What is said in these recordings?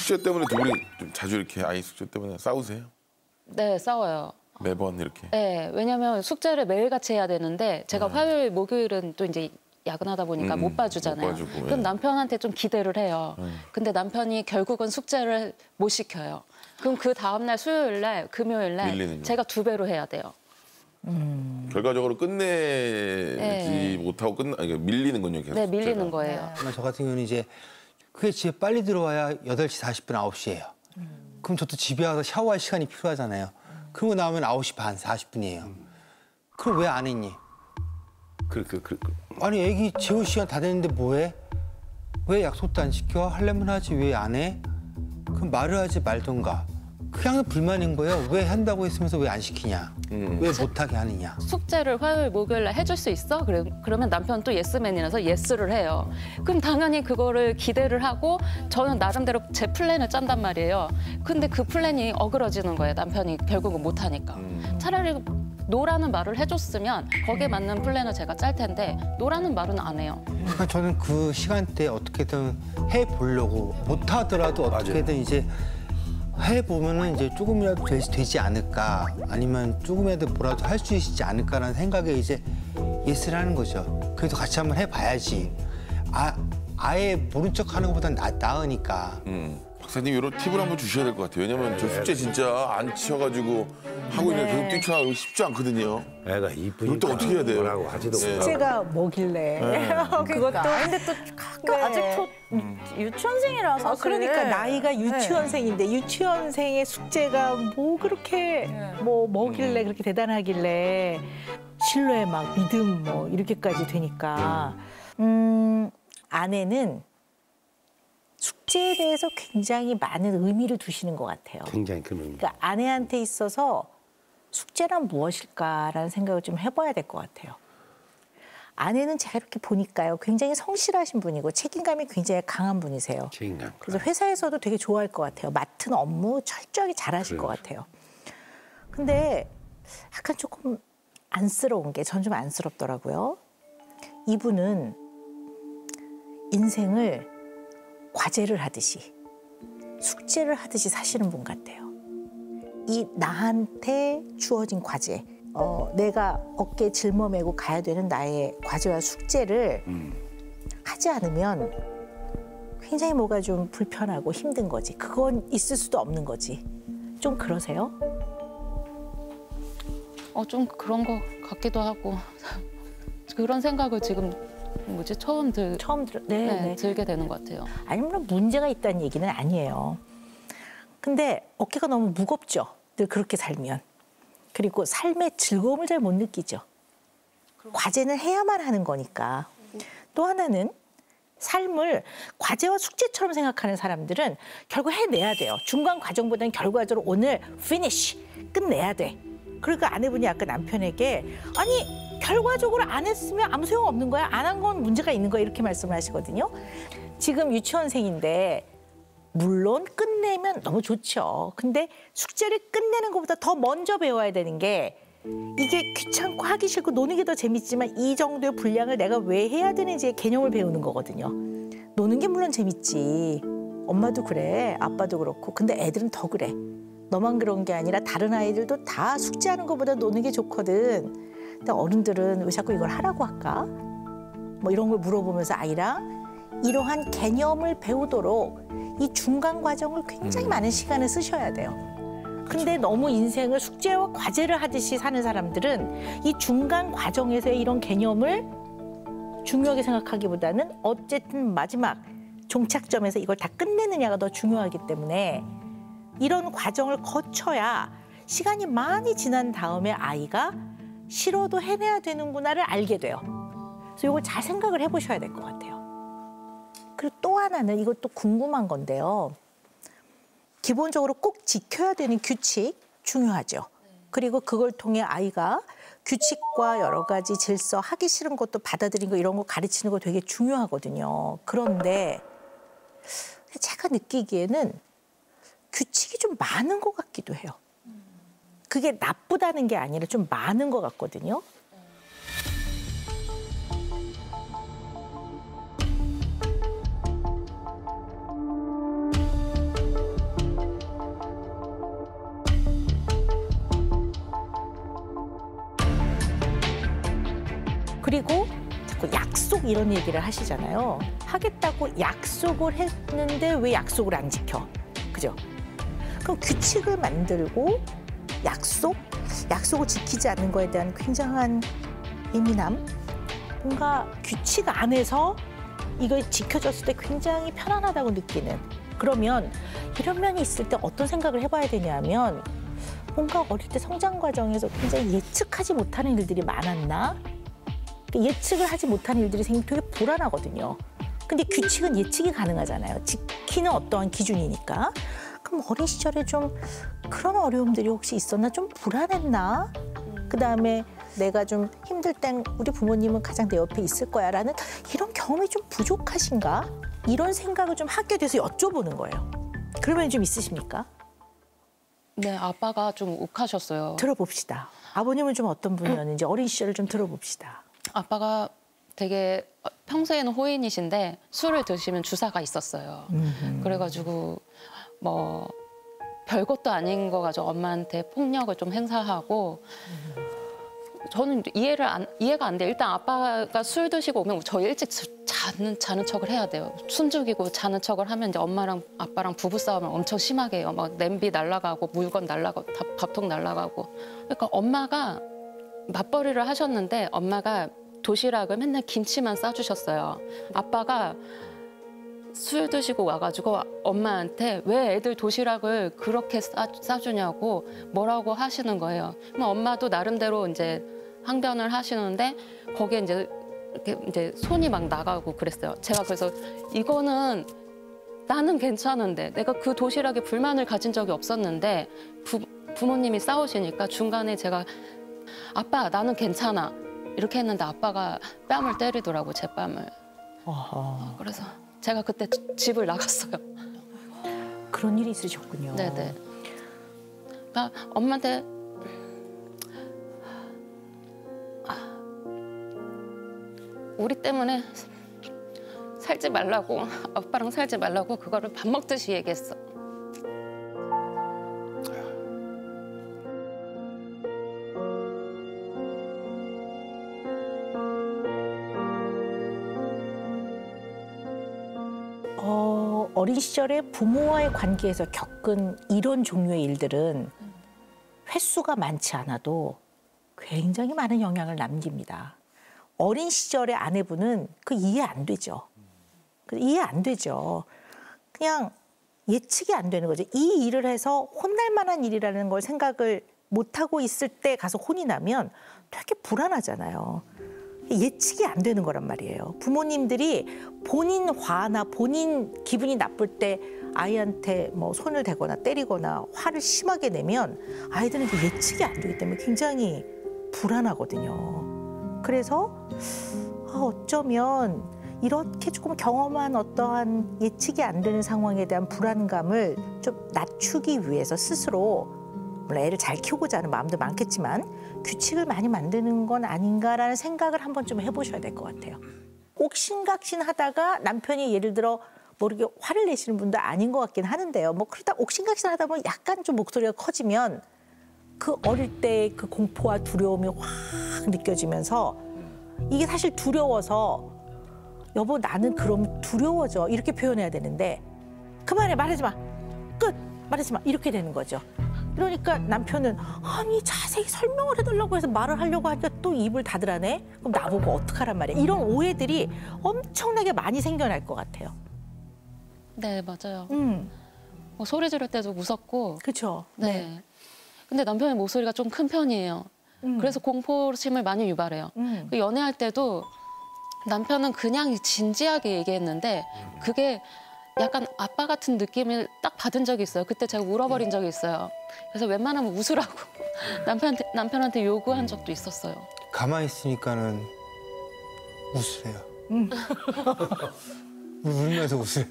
숙제 때문에 두 분이 좀 자주 이렇게 아이 숙제 때문에 싸우세요? 네, 싸워요. 매번 이렇게? 네, 왜냐면 숙제를 매일같이 해야 되는데 제가 화요일, 목요일은 또 이제 야근하다 보니까 못 봐주잖아요. 못 봐주고, 그럼 예. 남편한테 좀 기대를 해요. 근데 남편이 결국은 숙제를 못 시켜요. 그럼 그 다음날 수요일 날, 금요일 날 밀리는 제가 2배로 해야 돼요. 결과적으로 끝내지 네. 못하고 아니, 밀리는군요, 계속. 네, 밀리는 숙제가. 거예요. 저 같은 경우는 이제 그게 집에 빨리 들어와야 8시 40분, 9시예요. 그럼 저도 집에 와서 샤워할 시간이 필요하잖아요. 그러고 나오면 9시 반, 40분이에요. 그럼 왜 안 했니? 아니, 애기 재울 시간 다 됐는데 뭐해? 왜 약속도 안 지켜? 하려면 하지 왜 안 해? 그럼 말을 하지 말던가. 그냥 불만인 거예요. 왜 한다고 했으면서 왜 안 시키냐? 왜 못하게 하느냐? 숙제를 화요일, 목요일 날 해줄 수 있어? 그러면 남편은 또 예스맨이라서 예스를 해요. 그럼 당연히 그거를 기대를 하고 저는 나름대로 제 플랜을 짠단 말이에요. 근데 그 플랜이 어그러지는 거예요. 남편이 결국은 못하니까. 차라리 노라는 말을 해줬으면 거기에 맞는 플랜을 제가 짤 텐데 노라는 말은 안 해요. 그러니까 저는 그 시간대에 어떻게든 해보려고 못하더라도 어떻게든 이제 해보면은 이제 조금이라도 되지 않을까 아니면 조금이라도 뭐라도 할 수 있지 않을까라는 생각에 이제 예스를 하는 거죠. 그래도 같이 한번 해봐야지. 아예 모른 척하는 것보단 나으니까. 박사님 이런 팁을 한번 주셔야 될 것 같아요. 왜냐면 저 숙제 진짜 안 치셔가지고 하고 있는 계속 뛰쳐나가고 쉽지 않거든요. 애가 이쁘니까 이걸 또 어떻게 해야 돼요? 뭐라고 하지도 못하고. 숙제가 뭐길래. 그것도. 근데 또 가끔 아직 유치원생이라서 사실. 그러니까 나이가 유치원생인데 유치원생의 숙제가 뭐 그렇게 뭐길래 그렇게 대단하길래 신뢰 막 믿음 뭐 이렇게까지 되니까 아내는 숙제에 대해서 굉장히 많은 의미를 두시는 것 같아요. 굉장히 큰 의미. 그러니까 아내한테 있어서 숙제란 무엇일까라는 생각을 좀 해봐야 될 것 같아요. 아내는 제가 이렇게 보니까요, 굉장히 성실하신 분이고 책임감이 굉장히 강한 분이세요. 책임감. 그래서 회사에서도 되게 좋아할 것 같아요. 맡은 업무 철저하게 잘하실 것 같아요. 근데 약간 조금 안쓰러운 게 전 좀 안쓰럽더라고요. 이분은 인생을 과제를 하듯이 숙제를 하듯이 사시는 분 같아요. 이 나한테 주어진 과제, 내가 어깨에 짊어매고 가야 되는 나의 과제와 숙제를 하지 않으면 굉장히 뭐가 좀 불편하고 힘든 거지. 그건 있을 수도 없는 거지. 좀 그러세요? 좀 그런 거 같기도 하고 그런 생각을 지금 처음 들게 되는 것 같아요. 아니 물론 문제가 있다는 얘기는 아니에요. 근데 어깨가 너무 무겁죠. 늘 그렇게 살면. 그리고 삶의 즐거움을 잘 못 느끼죠. 과제는 해야만 하는 거니까. 또 하나는 삶을 과제와 숙제처럼 생각하는 사람들은 결국 해내야 돼요. 중간 과정보다는 결과적으로 오늘 피니쉬 끝내야 돼. 그러니까 아내분이 아까 남편에게 아니 결과적으로 안 했으면 아무 소용 없는 거야. 안 한 건 문제가 있는 거야. 이렇게 말씀을 하시거든요. 지금 유치원생인데 물론 끝내면 너무 좋죠. 근데 숙제를 끝내는 것보다 더 먼저 배워야 되는 게 이게 귀찮고 하기 싫고 노는 게 더 재밌지만 이 정도의 분량을 내가 왜 해야 되는지의 개념을 배우는 거거든요. 노는 게 물론 재밌지. 엄마도 그래. 아빠도 그렇고. 근데 애들은 더 그래. 너만 그런 게 아니라 다른 아이들도 다 숙제하는 것보다 노는 게 좋거든. 근데 어른들은 왜 자꾸 이걸 하라고 할까? 뭐 이런 걸 물어보면서 아이랑 이러한 개념을 배우도록 이 중간 과정을 굉장히 많은 시간을 쓰셔야 돼요. 근데 너무 인생을 숙제와 과제를 하듯이 사는 사람들은 이 중간 과정에서의 이런 개념을 중요하게 생각하기보다는 어쨌든 마지막 종착점에서 이걸 다 끝내느냐가 더 중요하기 때문에 이런 과정을 거쳐야 시간이 많이 지난 다음에 아이가 싫어도 해내야 되는구나를 알게 돼요. 그래서 이걸 잘 생각을 해보셔야 될 것 같아요. 그리고 또 하나는 이것도 궁금한 건데요. 기본적으로 꼭 지켜야 되는 규칙 중요하죠. 그리고 그걸 통해 아이가 규칙과 여러 가지 질서, 하기 싫은 것도 받아들이는 거 이런 거 가르치는 거 되게 중요하거든요. 그런데 제가 느끼기에는 규칙이 좀 많은 것 같기도 해요. 그게 나쁘다는 게 아니라 좀 많은 것 같거든요. 그리고 자꾸 약속 이런 얘기를 하시잖아요. 하겠다고 약속을 했는데 왜 약속을 안 지켜? 그죠? 그럼 규칙을 만들고 약속을 지키지 않는 거에 대한 굉장한 예민함, 뭔가 규칙 안에서 이걸 지켜줬을 때 굉장히 편안하다고 느끼는, 그러면 이런 면이 있을 때 어떤 생각을 해봐야 되냐면 뭔가 어릴 때 성장 과정에서 굉장히 예측하지 못하는 일들이 많았나? 예측을 하지 못하는 일들이 생기면 되게 불안하거든요. 근데 규칙은 예측이 가능하잖아요. 지키는 어떠한 기준이니까. 그럼 어린 시절에 좀 그런 어려움들이 혹시 있었나? 좀 불안했나? 그다음에 내가 좀 힘들 땐 우리 부모님은 가장 내 옆에 있을 거야 라는 이런 경험이 좀 부족하신가? 이런 생각을 좀 하게 돼서 여쭤보는 거예요. 그러면 좀 있으십니까? 네, 아빠가 좀 욱하셨어요. 들어봅시다. 아버님은 좀 어떤 분이었는지 어린 시절을 좀 들어봅시다. 아빠가 되게 평소에는 호인이신데 술을 드시면 주사가 있었어요. 그래가지고 뭐 별것도 아닌 거 가지고 엄마한테 폭력을 좀 행사하고 저는 이해가 안 돼요. 일단 아빠가 술 드시고 오면 저 일찍 자는 척을 해야 돼요. 숨죽이고 자는 척을 하면 이제 엄마랑 아빠랑 부부싸움을 엄청 심하게 해요. 막 냄비 날아가고 물건 날아가고 밥통 날아가고. 그러니까 엄마가 맞벌이를 하셨는데 엄마가 도시락을 맨날 김치만 싸주셨어요. 아빠가 술 드시고 와가지고 엄마한테 왜 애들 도시락을 그렇게 싸주냐고 뭐라고 하시는 거예요. 그럼 엄마도 나름대로 이제 항변을 하시는데 거기에 이제 이렇게 이제 손이 막 나가고 그랬어요. 제가 그래서 이거는 나는 괜찮은데 내가 그 도시락에 불만을 가진 적이 없었는데 부모님이 싸우시니까 중간에 제가 아빠 나는 괜찮아 이렇게 했는데 아빠가 뺨을 때리더라고 제 뺨을. 그래서 제가 그때 집을 나갔어요. 그런 일이 있으셨군요. 네네. 그러니까 엄마한테 우리 때문에 살지 말라고 아빠랑 살지 말라고 그거를 밥 먹듯이 얘기했어. 어린 시절에 부모와의 관계에서 겪은 이런 종류의 일들은 횟수가 많지 않아도 굉장히 많은 영향을 남깁니다. 어린 시절의 아내분은 그 이해 안 되죠. 이해 안 되죠. 그냥 예측이 안 되는 거죠. 이 일을 해서 혼날 만한 일이라는 걸 생각을 못하고 있을 때 가서 혼이 나면 되게 불안하잖아요. 예측이 안 되는 거란 말이에요. 부모님들이 본인 화나 본인 기분이 나쁠 때 아이한테 뭐 손을 대거나 때리거나 화를 심하게 내면 아이들은 예측이 안 되기 때문에 굉장히 불안하거든요. 그래서 어쩌면 이렇게 조금 경험한 어떠한 예측이 안 되는 상황에 대한 불안감을 좀 낮추기 위해서 스스로 물론 애를 잘 키우고자 하는 마음도 많겠지만 규칙을 많이 만드는 건 아닌가라는 생각을 한번 좀 해보셔야 될 것 같아요. 옥신각신 하다가 남편이 예를 들어 모르게 화를 내시는 분도 아닌 것 같긴 하는데요. 뭐 그러다 옥신각신 하다 보면 약간 좀 목소리가 커지면 그 어릴 때 그 공포와 두려움이 확 느껴지면서 이게 사실 두려워서 여보 나는 그럼 두려워져 이렇게 표현해야 되는데 그만해 말하지 마 끝 말하지 마 이렇게 되는 거죠. 그러니까 남편은 아니 자세히 설명을 해달라고 해서 말을 하려고 하니까 또 입을 닫으라네? 그럼 나보고 어떡하란 말이야. 이런 오해들이 엄청나게 많이 생겨날 것 같아요. 네, 맞아요. 뭐 소리 지를 때도 무섭고. 그렇죠. 네. 근데 남편의 목소리가 좀 큰 편이에요. 그래서 공포심을 많이 유발해요. 그 연애할 때도 남편은 그냥 진지하게 얘기했는데 그게 약간 아빠 같은 느낌을 딱 받은 적이 있어요. 그때 제가 울어버린 적이 있어요. 그래서 웬만하면 웃으라고 남편한테 요구한 적도 있었어요. 가만히 있으니까는 웃으세요. 울면서 웃어요.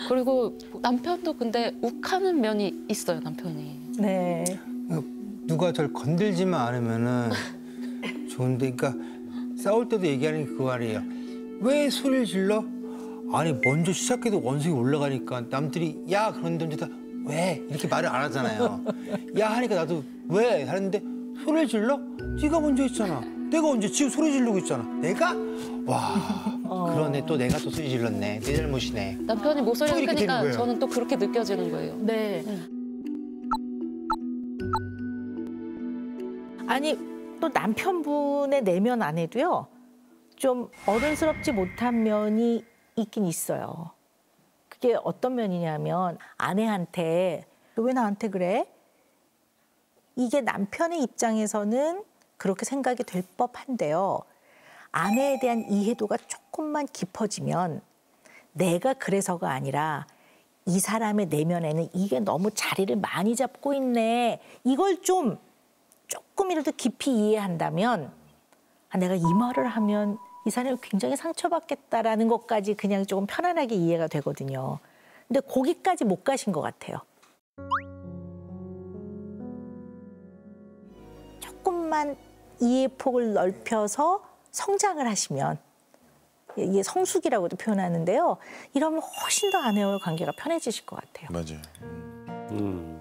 그리고 남편도 근데 욱하는 면이 있어요, 남편이. 네. 누가 절 건들지만 않으면은 좋은데, 그러니까 싸울 때도 얘기하는 게 그거 아니에요. 왜 소리를 질러? 아니 먼저 시작해도 원성이 올라가니까 남들이 야 그런데 다 왜 이렇게 말을 안 하잖아요. 야 하니까 나도 왜 하는데 소리를 질러? 네가 먼저 했잖아. 내가 언제 지금 소리 지르고 있잖아. 내가? 와, 그러네. 또 내가 또 소리 질렀네. 내 잘못이네. 남편이 목소리가 이렇게 되는 크니까 거예요. 저는 또 그렇게 느껴지는 거예요. 네. 아니 또 남편분의 내면 안에도요 좀 어른스럽지 못한 면이 있긴 있어요. 그게 어떤 면이냐면 아내한테 너 왜 나한테 그래? 이게 남편의 입장에서는 그렇게 생각이 될 법한데요. 아내에 대한 이해도가 조금만 깊어지면 내가 그래서가 아니라 이 사람의 내면에는 이게 너무 자리를 많이 잡고 있네. 이걸 좀 조금이라도 깊이 이해한다면 아, 내가 이 말을 하면 이 사람이 굉장히 상처받겠다라는 것까지 그냥 조금 편안하게 이해가 되거든요. 근데 거기까지 못 가신 것 같아요. 조금만 이해 폭을 넓혀서 성장을 하시면 이게 성숙이라고도 표현하는데요. 이러면 훨씬 더 아내와의 관계가 편해지실 것 같아요. 맞아요.